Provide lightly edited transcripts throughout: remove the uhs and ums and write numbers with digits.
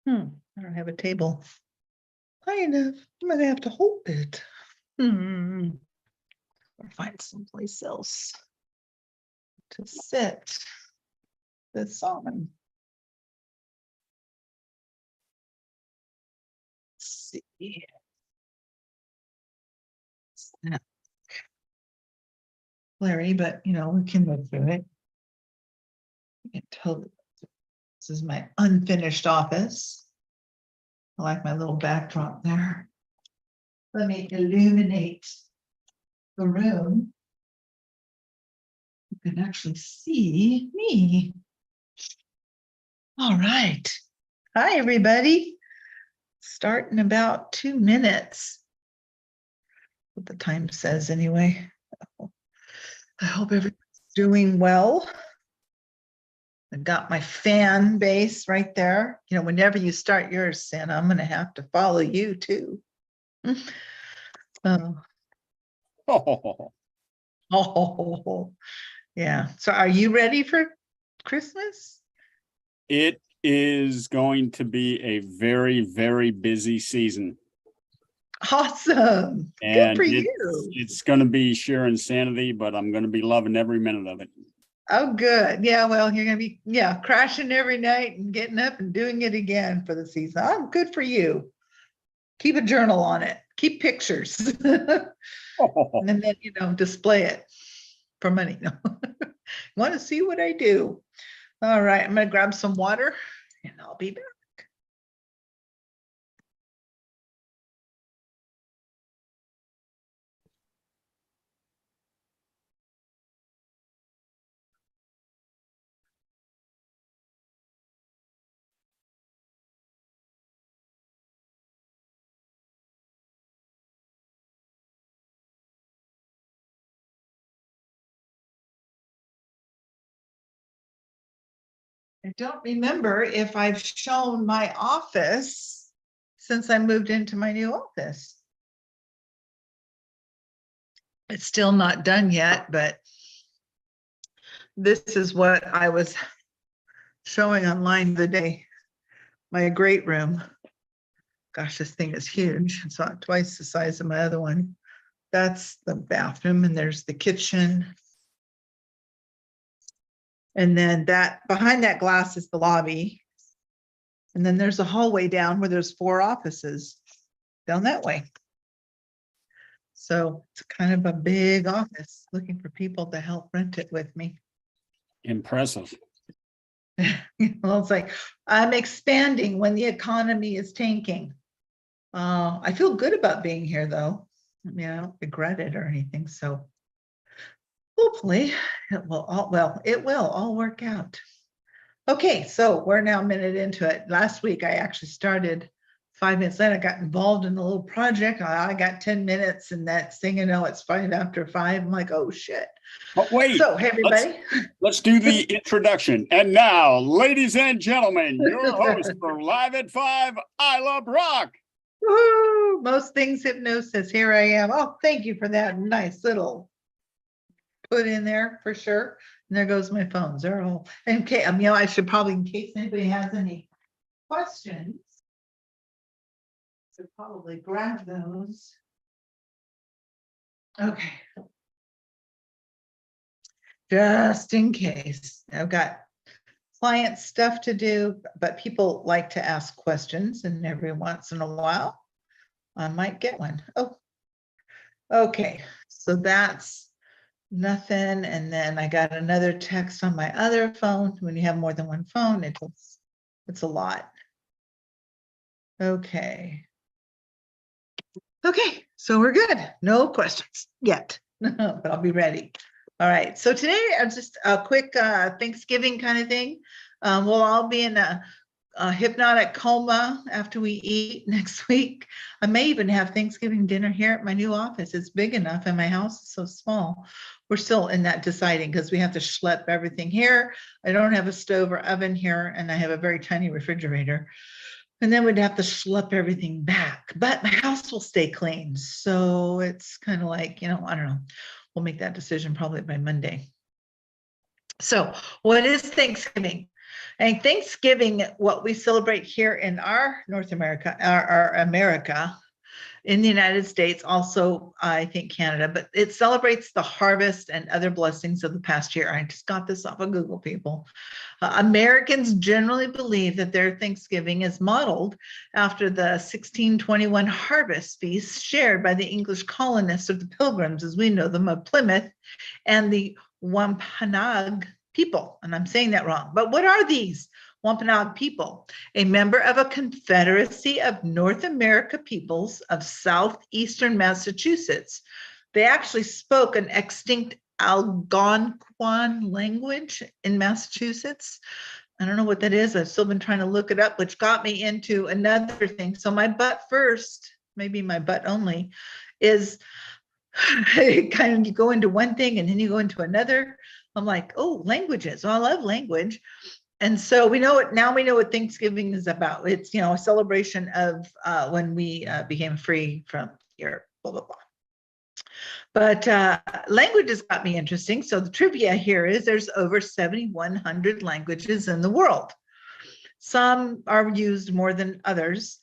I don't have a table high enough. I'm gonna have to hold it. Or find someplace else to sit this on. Let's see. Snap. Larry, but we can move through it. You can totally. This is my unfinished office. I like my little backdrop there. Let me illuminate the room. You can actually see me. All right. Hi, everybody. Start in about 2 minutes. What the time says anyway. I hope everyone's doing well. I got my fan base right there. Whenever you start yours, Santa, I'm going to have to follow you too. Oh, yeah. So are you ready for Christmas? It is going to be a very, very busy season. Awesome. And good for you. It's going to be sheer insanity, but I'm going to be loving every minute of it. Oh, good. Yeah, well, you're going to be, crashing every night and getting up and doing it again for the season. Oh, good for you. Keep a journal on it. Keep pictures. And then, display it for money. Want to see what I do? All right, I'm going to grab some water and I'll be back. I don't remember if I've shown my office since I moved into my new office. It's still not done yet, but this is what I was showing online the day. My great room. Gosh, this thing is huge. It's not twice the size of my other one. That's the bathroom, and there's the kitchen. And then behind that glass is the lobby. And then there's a hallway down where there's 4 offices down that way. So it's kind of a big office, looking for people to help rent it with me. Impressive. Well, it's like I'm expanding when the economy is tanking. I feel good about being here, though. I mean, I don't regret it or anything. So hopefully it will all work out. Okay, so we're now a minute into it. Last week, I actually started 5 minutes later. I got involved in a little project. I got 10 minutes, and that thing, it's 5 after 5. I'm like, oh shit. But wait, so hey, everybody, let's do the introduction. And now, ladies and gentlemen, your host for Live at 5, ILAH Rock. Woo! Most things hypnosis. Here I am. Oh, thank you for that nice little put in there for sure. And there goes my phones. They're all okay. I should probably, in case anybody has any questions, should probably grab those. Okay. Just in case. I've got client stuff to do, but people like to ask questions, and every once in a while I might get one. Oh, okay. So that's nothing. And then I got another text on my other phone. When you have more than one phone, it's a lot. Okay. Okay, so we're good. No questions yet, but I'll be ready. All right, so today just a quick Thanksgiving kind of thing. We'll all be in a hypnotic coma after we eat next week. I may even have Thanksgiving dinner here at my new office. It's big enough and my house is so small. We're still in that deciding because we have to schlep everything here. I don't have a stove or oven here, and I have a very tiny refrigerator. And then we'd have to schlep everything back, but my house will stay clean. So it's kind of like, I don't know. We'll make that decision probably by Monday. So what is Thanksgiving? And Thanksgiving, what we celebrate here in our North America, our America, in the United States, also I think Canada, but it celebrates the harvest and other blessings of the past year. I just got this off of Google, people. Americans generally believe that their Thanksgiving is modeled after the 1621 harvest feast shared by the English colonists of the Pilgrims, as we know them, of Plymouth, and the Wampanoag people. And I'm saying that wrong, but what are these Wampanoag people? A member of a confederacy of North America peoples of southeastern Massachusetts. They actually spoke an extinct Algonquin language in Massachusetts. I don't know what that is. I've still been trying to look it up, which got me into another thing. So my butt first, maybe my butt only, is kind of you go into one thing and then you go into another. I'm like, oh, languages. Well, I love language. And so we know it now. We know what Thanksgiving is about. It's, you know, a celebration of when we became free from Europe, blah, blah, blah. But languages got me interesting. So the trivia here is there's over 7,100 languages in the world. Some are used more than others.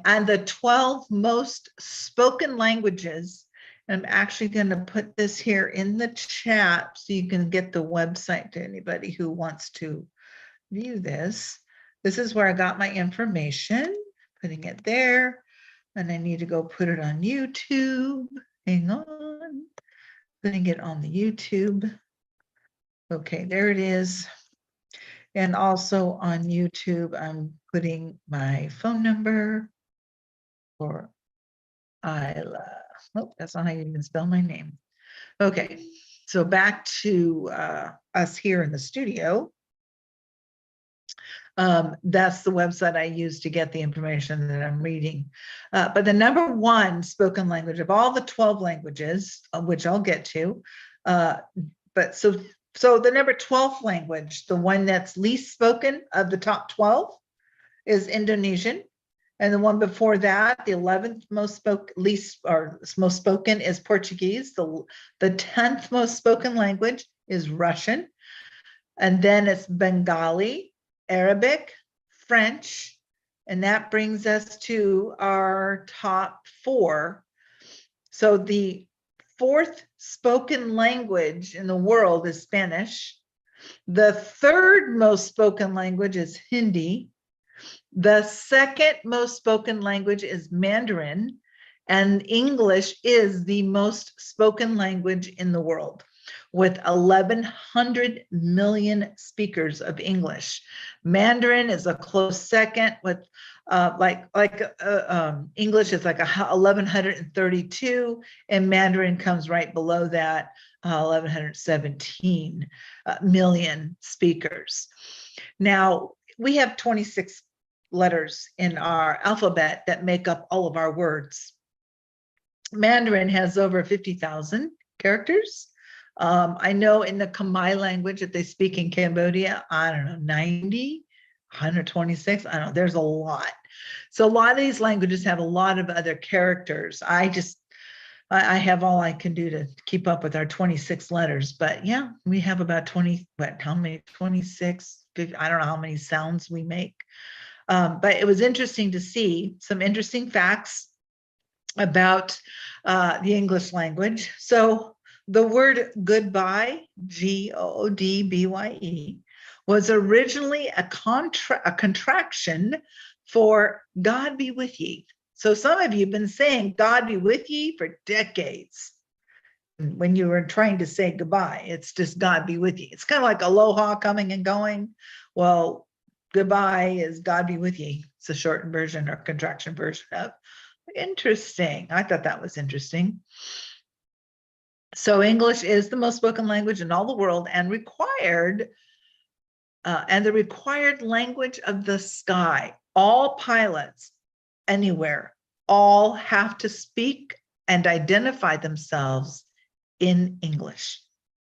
And the 12 most spoken languages, I'm actually going to put this here in the chat so you can get the website to anybody who wants to view this. This is where I got my information, putting it there. And I need to go put it on YouTube. Hang on, putting it on the YouTube. Okay, there it is. And also on YouTube, I'm putting my phone number for ILAH. Oh, that's not how you even spell my name. Okay, so back to us here in the studio. That's the website I use to get the information that I'm reading. But the number one spoken language of all the 12 languages, which I'll get to, but so the number 12 language, the one that's least spoken of the top 12 is Indonesian. And the one before that, the 11th most spoken is Portuguese. The 10th most spoken language is Russian. And then it's Bengali, Arabic, French, and that brings us to our top 4. So the 4th spoken language in the world is Spanish. The 3rd most spoken language is Hindi. The 2nd most spoken language is Mandarin, and English is the most spoken language in the world, with 1,100 million speakers of English. Mandarin is a close second with English is like 1,132, and Mandarin comes right below that, 1,117 million speakers. Now, we have 26 letters in our alphabet that make up all of our words. Mandarin has over 50,000 characters. I know in the Khmer language that they speak in Cambodia, I don't know, 90, 126, I don't know, there's a lot. So a lot of these languages have a lot of other characters. I have all I can do to keep up with our 26 letters, but yeah, we have about 20, how many, 26, 50, I don't know how many sounds we make. But it was interesting to see some interesting facts about the English language. So the word goodbye, Goodbye, was originally a contraction for God be with ye. So some of you have been saying God be with ye for decades. When you were trying to say goodbye, it's just God be with ye. It's kind of like aloha coming and going. Well, goodbye is God be with ye. It's a shortened version or contraction version of. Interesting. I thought that was interesting. So English is the most spoken language in all the world and required, and the required language of the sky. All pilots anywhere, all have to speak and identify themselves in English,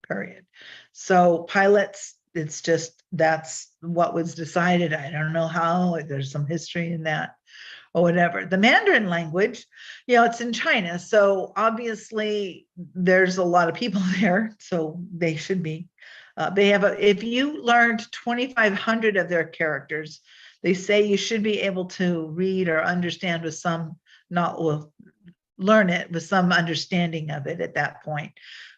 period. So pilots, it's just, that's what was decided. I don't know how, there's some history in that. or whatever. The Mandarin language, it's in China. So obviously there's a lot of people there. So they should be, if you learned 2,500 of their characters, they say you should be able to read or understand with some, learn it with some understanding of it at that point.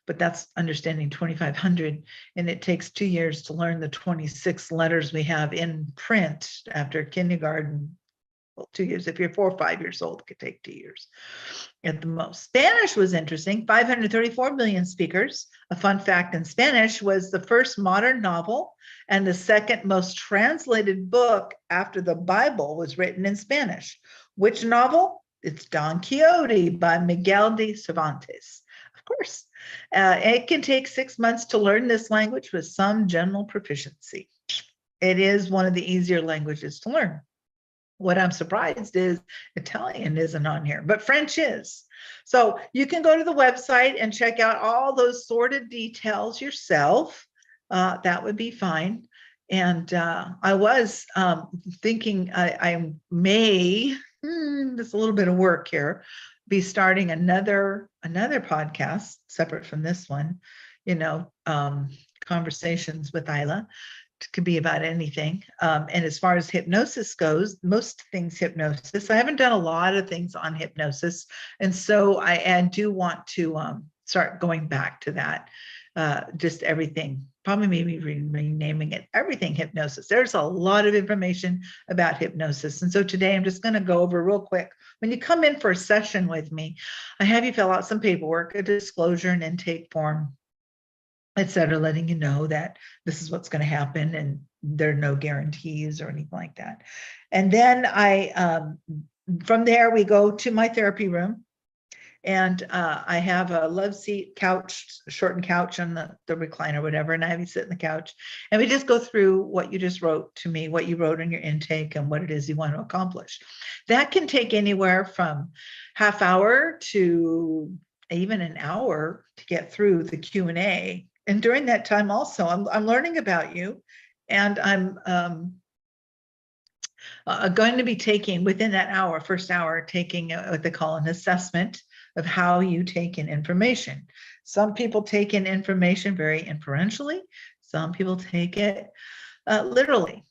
But that's understanding 2,500, and it takes 2 years to learn the 26 letters we have in print after kindergarten. Well, 2 years. If you're 4 or 5 years old, it could take 2 years at the most. Spanish was interesting. 534 million speakers. A fun fact in Spanish was the first modern novel and the second most translated book after the Bible was written in Spanish. Which novel? It's Don Quixote by Miguel de Cervantes. Of course. It can take 6 months to learn this language with some general proficiency. It is one of the easier languages to learn. What I'm surprised is Italian isn't on here, but French is. So you can go to the website and check out all those sordid details yourself. That would be fine. And I was thinking I may, just a little bit of work here, be starting another podcast separate from this one, Conversations with ILAH. It could be about anything. And as far as hypnosis goes, most things hypnosis. I haven't done a lot of things on hypnosis. And so I do want to start going back to that. Just everything, probably maybe renaming it Everything Hypnosis. There's a lot of information about hypnosis. And so today I'm just going to go over real quick. When you come in for a session with me, I have you fill out some paperwork, a disclosure and intake form, etc., letting you know that this is what's going to happen and there are no guarantees or anything like that. And then from there, we go to my therapy room. And I have a love seat couch, shortened couch on the recliner, whatever, and I have you sit in the couch. And we just go through what you just wrote to me, what you wrote in your intake and what it is you want to accomplish. That can take anywhere from half hour to even an hour to get through the Q&A. And during that time also, I'm learning about you, and I'm going to be taking, within that hour, first hour, taking what they call an assessment of how you take in information. Some people take in information very inferentially. Some people take it literally.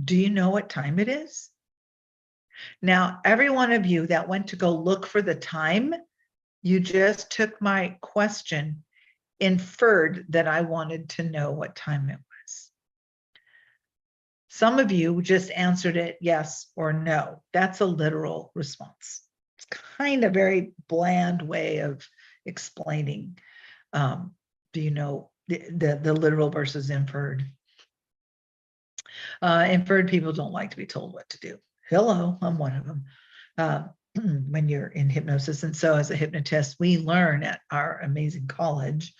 Do you know what time it is? Now, every one of you that went to go look for the time, you just took my question, inferred that I wanted to know what time it was. Some of you just answered it yes or no. That's a literal response. It's kind of very bland way of explaining, do you know, the literal versus inferred. Inferred people don't like to be told what to do. Hello, I'm one of them. When you're in hypnosis. And so as a hypnotist, we learn at our amazing college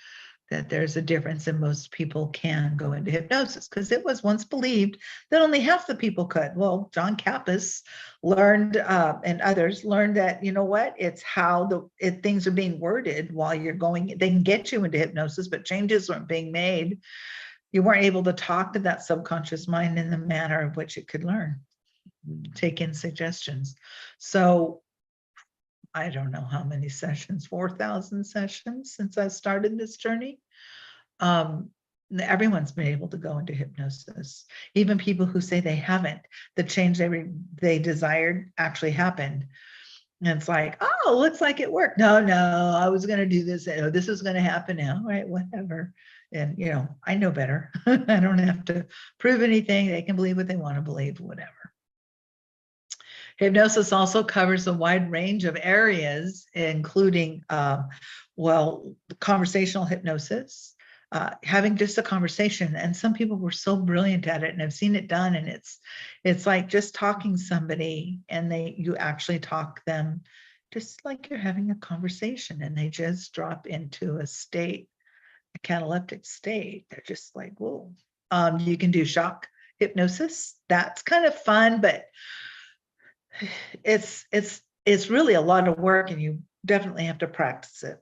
that there's a difference, and most people can go into hypnosis, because it was once believed that only half the people could. Well, John Kappas learned, and others learned that, you know what, it's how things are being worded while you're going. They can get you into hypnosis, but changes weren't being made. You weren't able to talk to that subconscious mind in the manner of which it could learn, take in suggestions. So I don't know how many sessions, 4,000 sessions since I started this journey. Everyone's been able to go into hypnosis. Even people who say they haven't, the change they desired actually happened. And it's like, oh, looks like it worked. No, I was going to do this. Oh, this is going to happen now, right? Whatever. And, I know better. I don't have to prove anything. They can believe what they want to believe, whatever. Hypnosis also covers a wide range of areas, including, conversational hypnosis, having just a conversation. And some people were so brilliant at it, and I've seen it done. And it's like just talking somebody, and you actually talk them just like you're having a conversation, and they just drop into a state, a cataleptic state. They're just like, whoa. You can do shock hypnosis. That's kind of fun, but it's really a lot of work, and you definitely have to practice it.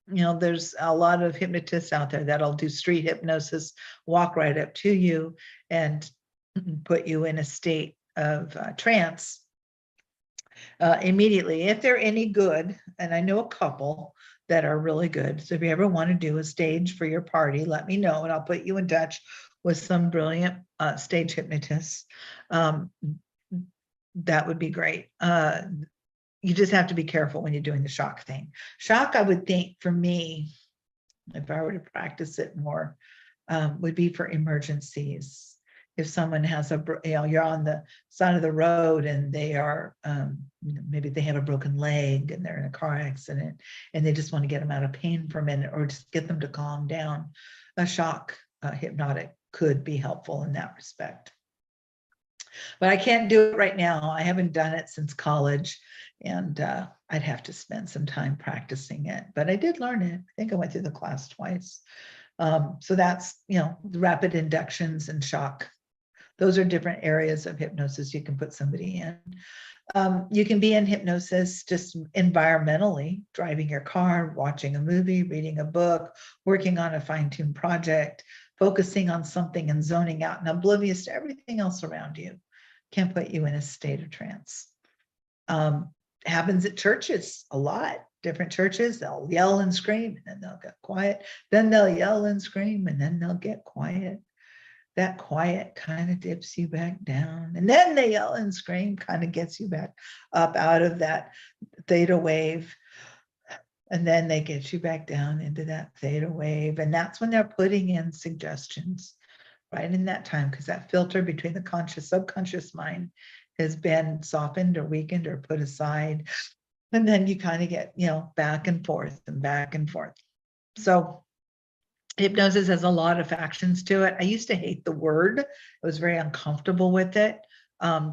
There's a lot of hypnotists out there that'll do street hypnosis, walk right up to you and put you in a state of trance immediately if they're any good. And I know a couple that are really good. So if you ever want to do a stage for your party, let me know and I'll put you in touch with some brilliant stage hypnotists. That would be great. You just have to be careful when you're doing the shock thing. Shock, I would think for me, if I were to practice it more, would be for emergencies. If someone has you're on the side of the road and they are, maybe they have a broken leg and they're in a car accident and they just want to get them out of pain for a minute or just get them to calm down, a shock hypnotic could be helpful in that respect. But I can't do it right now. I haven't done it since college and I'd have to spend some time practicing it, but I did learn it. I think I went through the class twice. So that's, rapid inductions and shock. Those are different areas of hypnosis you can put somebody in. You can be in hypnosis just environmentally, driving your car, watching a movie, reading a book, working on a fine-tuned project, focusing on something and zoning out and oblivious to everything else around you. Can put you in a state of trance. Happens at churches a lot. Different churches, they'll yell and scream and then they'll get quiet. Then they'll yell and scream and then they'll get quiet. That quiet kind of dips you back down. And then they yell and scream, kind of gets you back up out of that theta wave. And then they get you back down into that theta wave. And that's when they're putting in suggestions right in that time, because that filter between the conscious, subconscious mind has been softened or weakened or put aside. And then you kind of get, back and forth and back and forth. So hypnosis has a lot of factions to it. I used to hate the word. I was very uncomfortable with it.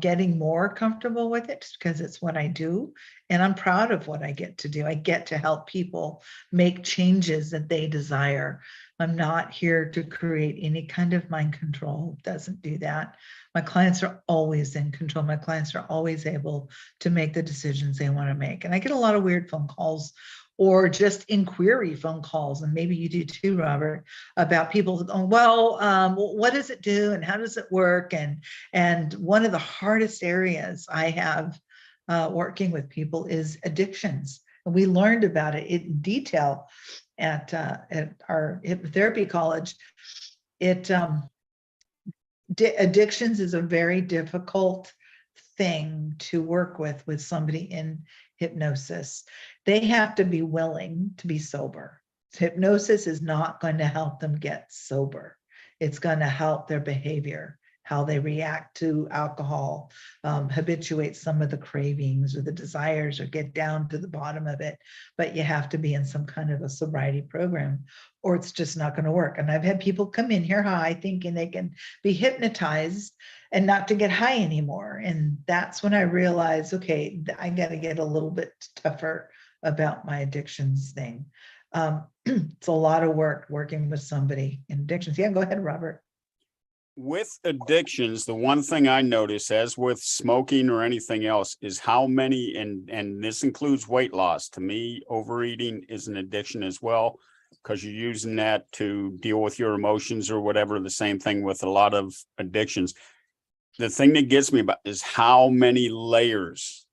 Getting more comfortable with it just because it's what I do. And I'm proud of what I get to do. I get to help people make changes that they desire. I'm not here to create any kind of mind control. It doesn't do that. My clients are always in control. My clients are always able to make the decisions they want to make. And I get a lot of weird phone calls or just inquiry phone calls, and maybe you do too, Robert, about people going, well, what does it do and how does it work? And one of the hardest areas I have working with people is addictions. And we learned about it in detail at our hypnotherapy college. Addictions is a very difficult thing to work with somebody in hypnosis. They have to be willing to be sober. Hypnosis is not going to help them get sober. It's going to help their behavior, how they react to alcohol, habituate some of the cravings or the desires or get down to the bottom of it. But you have to be in some kind of a sobriety program or it's just not going to work. And I've had people come in here high thinking they can be hypnotized and not to get high anymore. And that's when I realized, okay, I got to get a little bit tougher about my addictions thing. It's a lot of work working with somebody in addictions. Yeah, go ahead, Robert. With addictions, the one thing I notice, as with smoking or anything else, is how many, and this includes weight loss. To me, overeating is an addiction as well, because you're using that to deal with your emotions or whatever. The same thing with a lot of addictions. The thing that gets me about is how many layers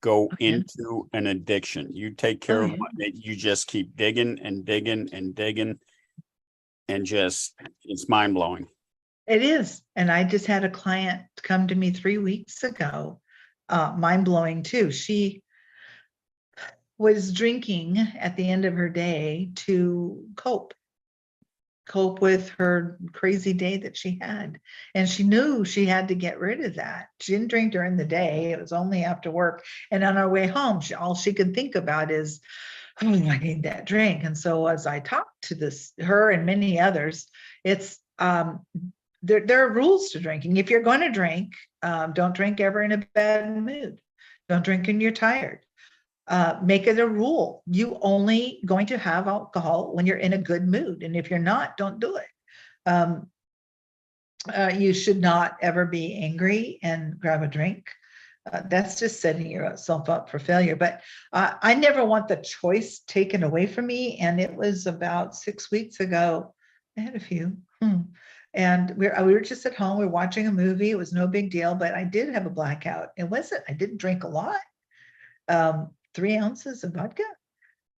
go into an addiction. You take care of it, you just keep digging and digging and digging, and just, it's mind blowing. It is. And I just had a client come to me 3 weeks ago, mind blowing too. She was drinking at the end of her day to cope with her crazy day that she had. And she knew she had to get rid of that. She didn't drink during the day. It was only after work. And on her way home, all she could think about is, oh, I need that drink. And so as I talked to her and many others, it's, there are rules to drinking. If you're going to drink, don't drink ever in a bad mood. Don't drink when you're tired. Make it a rule. You only going to have alcohol when you're in a good mood. And if you're not, don't do it. You should not ever be angry and grab a drink. That's just setting yourself up for failure. But I never want the choice taken away from me. And it was about 6 weeks ago. I had a few. And we were just at home. We were watching a movie. It was no big deal, but I did have a blackout. I didn't drink a lot. 3 ounces of vodka.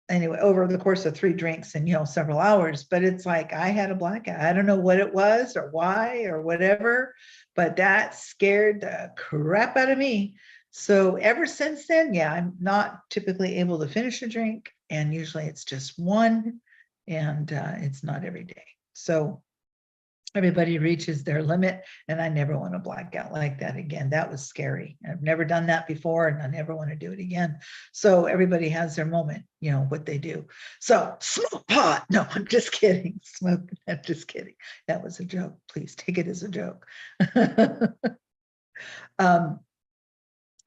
Anyway, over the course of 3 drinks and, several hours, but it's like I had a blackout. I don't know what it was or why or whatever, but that scared the crap out of me. So ever since then, yeah, I'm not typically able to finish a drink, and usually it's just one, and it's not every day. So everybody reaches their limit, and I never want to black out like that again. That was scary. I've never done that before, and I never want to do it again. So everybody has their moment, what they do. So smoke pot. No, I'm just kidding. Smoke. I'm just kidding. That was a joke. Please take it as a joke.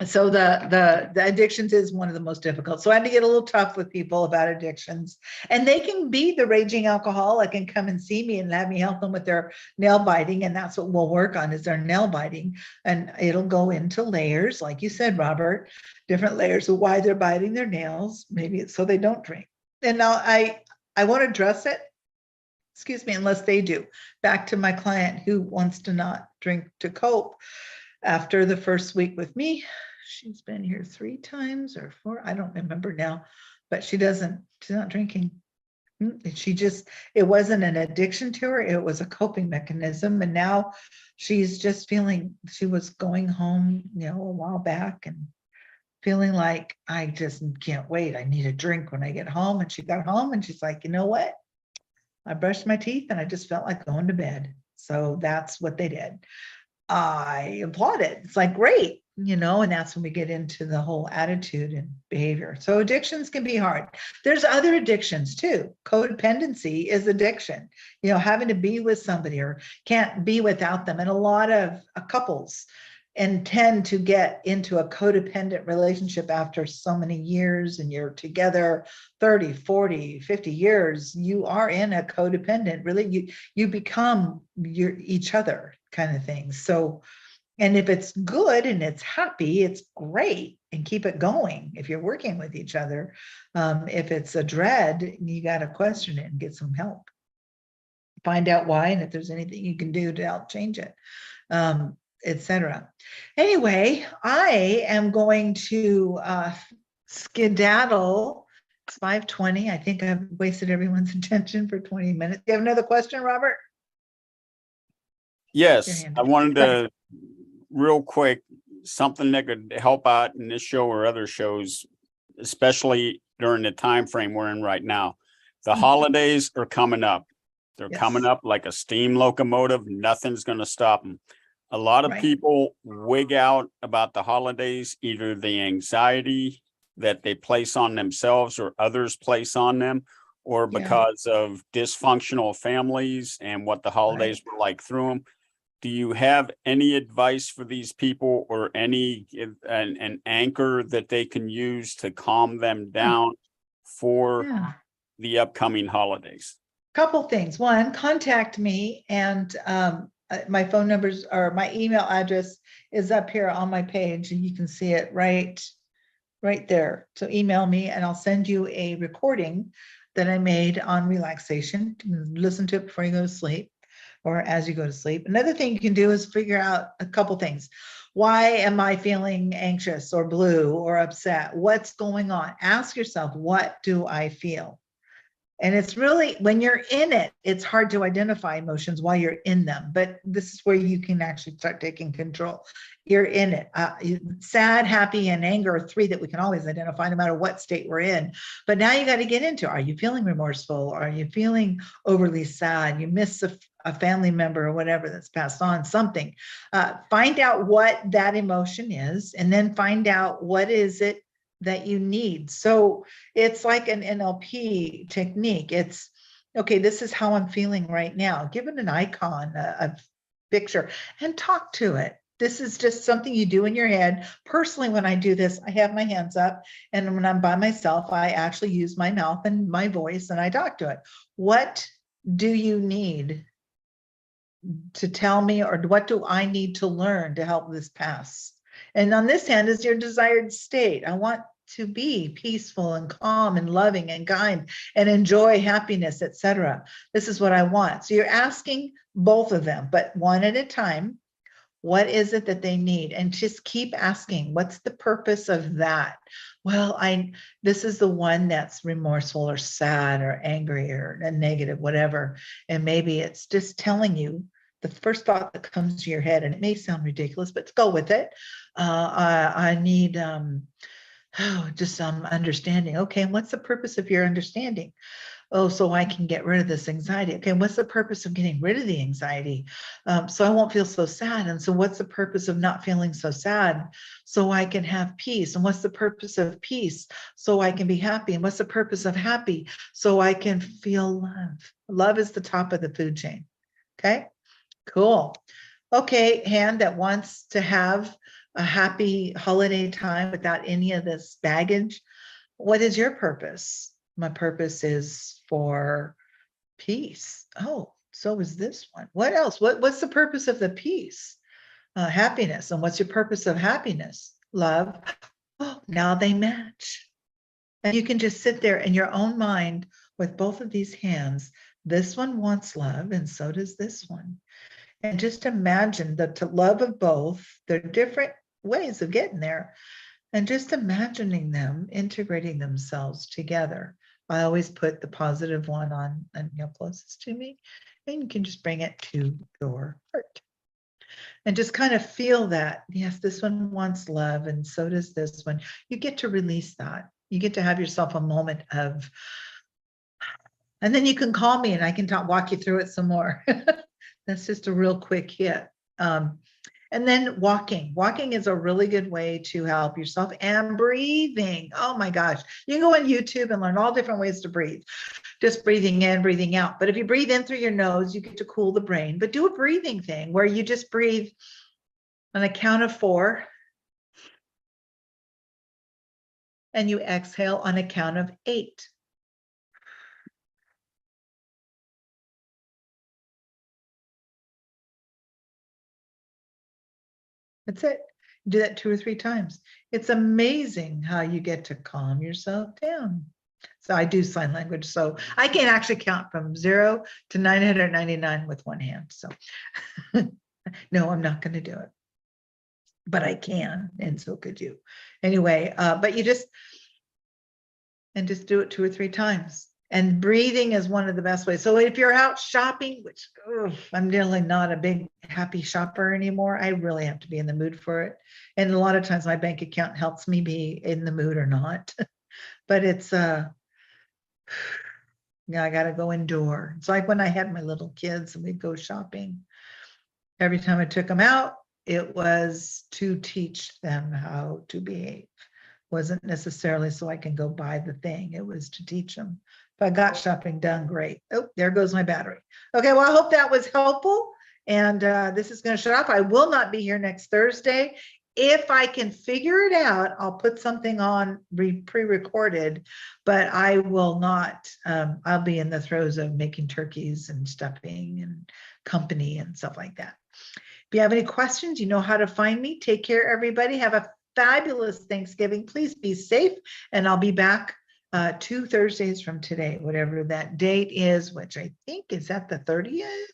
So the addictions is one of the most difficult. So I had to get a little tough with people about addictions, and they can be the raging alcoholic and come and see me and have me help them with their nail biting. And that's what we'll work on, is their nail biting. And it'll go into layers, like you said, Robert, different layers of why they're biting their nails. Maybe it's so they don't drink. And now I won't address it, excuse me, unless they do. Back to my client who wants to not drink to cope. After the first week with me, she's been here 3 times or 4, I don't remember now, but she's not drinking. It wasn't an addiction to her, it was a coping mechanism. And now she's just feeling, she was going home, a while back, and feeling like, I just can't wait. I need a drink when I get home. And she got home and she's like, you know what? I brushed my teeth and I just felt like going to bed. So that's what they did. I applaud it. It's like, great, and that's when we get into the whole attitude and behavior. So addictions can be hard. There's other addictions too. Codependency is addiction, having to be with somebody or can't be without them. And a lot of couples intend to get into a codependent relationship after so many years, and you're together 30, 40, 50 years, you are in a codependent, really, you become each other kind of thing. So, and if it's good and it's happy, it's great, and keep it going if you're working with each other. If it's a dread, you got to question it and get some help. Find out why, and if there's anything you can do to help change it. Etc. Anyway, I am going to skedaddle. It's 5:20. I think I've wasted everyone's attention for 20 minutes. Do you have another question, Robert? Yes, I wanted to real quick, something that could help out in this show or other shows, especially during the time frame we're in right now. The holidays are coming up. They're coming up like a steam locomotive. Nothing's going to stop them. A lot of people wig out about the holidays, either the anxiety that they place on themselves or others place on them, or because of dysfunctional families and what the holidays were like through them. Do you have any advice for these people, or an anchor that they can use to calm them down for the upcoming holidays? Couple things. One, contact me, and my phone numbers or my email address is up here on my page, and you can see it right there. So email me and I'll send you a recording that I made on relaxation. Listen to it before you go to sleep or as you go to sleep. Another thing you can do is figure out a couple things. Why am I feeling anxious or blue or upset? What's going on? Ask yourself, what do I feel? And it's really, when you're in it, it's hard to identify emotions while you're in them. But this is where you can actually start taking control. You're in it. Sad, happy, and anger are 3 that we can always identify no matter what state we're in. But now you got to get into, are you feeling remorseful? Are you feeling overly sad? You miss a family member or whatever that's passed on, something. Find out what that emotion is, and then find out what is it that you need. So it's like an NLP technique. It's, okay, this is how I'm feeling right now. Give it an icon, a picture, and talk to it. This is just something you do in your head. Personally, when I do this, I have my hands up, and when I'm by myself, I actually use my mouth and my voice, and I talk to it. What do you need to tell me, or what do I need to learn to help this pass? And on this hand is your desired state. I want to be peaceful and calm and loving and kind and enjoy happiness, etc. This is what I want. So you're asking both of them, but one at a time. What is it that they need? And just keep asking, what's the purpose of that? Well, this is the one that's remorseful or sad or angry or negative, whatever. And maybe it's just telling you the first thought that comes to your head, and it may sound ridiculous, but go with it. I need just some understanding. Okay, and what's the purpose of your understanding? Oh, so I can get rid of this anxiety. Okay, what's the purpose of getting rid of the anxiety? So I won't feel so sad. And so what's the purpose of not feeling so sad? So I can have peace. And what's the purpose of peace? So I can be happy. And what's the purpose of happy? So I can feel love. Love is the top of the food chain. Okay, cool. Okay, hand that wants to have a happy holiday time without any of this baggage. What is your purpose? My purpose is for peace. Oh, so is this one. What else? What's the purpose of the peace? Happiness. And what's your purpose of happiness? Love. Oh, now they match. And you can just sit there in your own mind with both of these hands. This one wants love, and so does this one. And just imagine the love of both. They're different ways of getting there. And just imagining them integrating themselves together. I always put the positive one on and closest to me, and you can just bring it to your heart. And just kind of feel that, yes, this one wants love, and so does this one. You get to release that. You get to have yourself a moment of, and then you can call me and I can walk you through it some more. That's just a real quick hit. And then walking. Walking is a really good way to help yourself, and breathing. Oh my gosh. You can go on YouTube and learn all different ways to breathe. Just breathing in, breathing out. But if you breathe in through your nose, you get to cool the brain. But do a breathing thing where you just breathe on a count of 4. And you exhale on a count of 8. That's it. Do that 2 or 3 times. It's amazing how you get to calm yourself down. So I do sign language, so I can actually count from 0 to 999 with one hand. So no, I'm not going to do it, but I can, and so could you. Anyway, but you just do it 2 or 3 times. And breathing is one of the best ways. So if you're out shopping, which I'm really not a big happy shopper anymore, I really have to be in the mood for it. And a lot of times my bank account helps me be in the mood or not. But it's yeah, I got to go indoor. It's like when I had my little kids and we'd go shopping. Every time I took them out, it was to teach them how to behave. Wasn't necessarily so I can go buy the thing. It was to teach them. If I got shopping done, great. Oh, there goes my battery. Okay, well, I hope that was helpful. And this is going to shut off. I will not be here next Thursday. If I can figure it out, I'll put something on pre-recorded, but I will not. I'll be in the throes of making turkeys and stuffing and company and stuff like that. If you have any questions, you know how to find me. Take care, everybody. Have a fabulous Thanksgiving. Please be safe, and I'll be back 2 Thursdays from today, whatever that date is, which I think is at the 30th.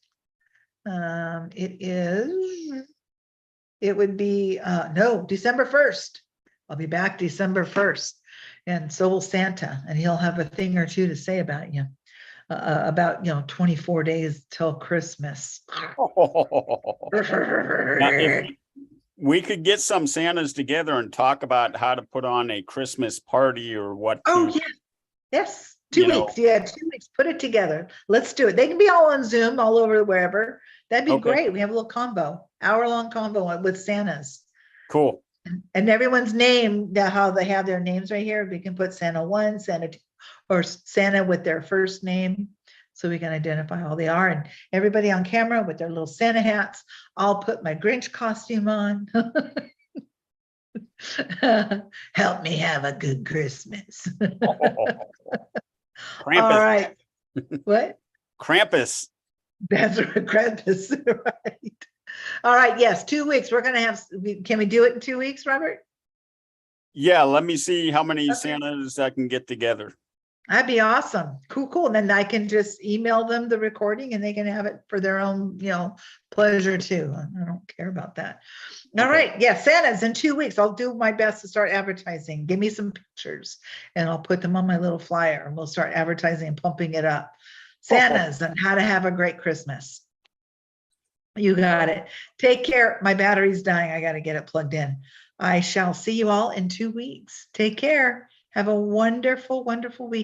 It would be no, December 1st. I'll be back December 1st, and so will Santa, and he'll have a thing or two to say about you. About 24 days till Christmas. Now, if we could get some Santas together and talk about how to put on a Christmas party or what. Oh, yeah. Yes. 2 weeks. Yeah, 2 weeks. Put it together. Let's do it. They can be all on Zoom, all over wherever. That'd be great. We have a little combo, hour-long combo with Santas. Cool. And everyone's name, how they have their names right here. We can put Santa 1, Santa 2, or Santa with their first name, so we can identify who they are. And everybody on camera with their little Santa hats. I'll put my Grinch costume on. Help me have a good Christmas. Krampus. All right. What? Krampus. That's right, Krampus. Right. All right. Yes, 2 weeks. We're going to have, can we do it in 2 weeks, Robert? Yeah, let me see how many Santas I can get together. That'd be awesome. Cool, cool. And then I can just email them the recording and they can have it for their own, pleasure too. I don't care about that. All Okay. right. Yeah, Santa's in 2 weeks. I'll do my best to start advertising. Give me some pictures and I'll put them on my little flyer and we'll start advertising and pumping it up. Santa's and how to have a great Christmas. You got it. Take care. My battery's dying. I got to get it plugged in. I shall see you all in 2 weeks. Take care. Have a wonderful, wonderful weekend.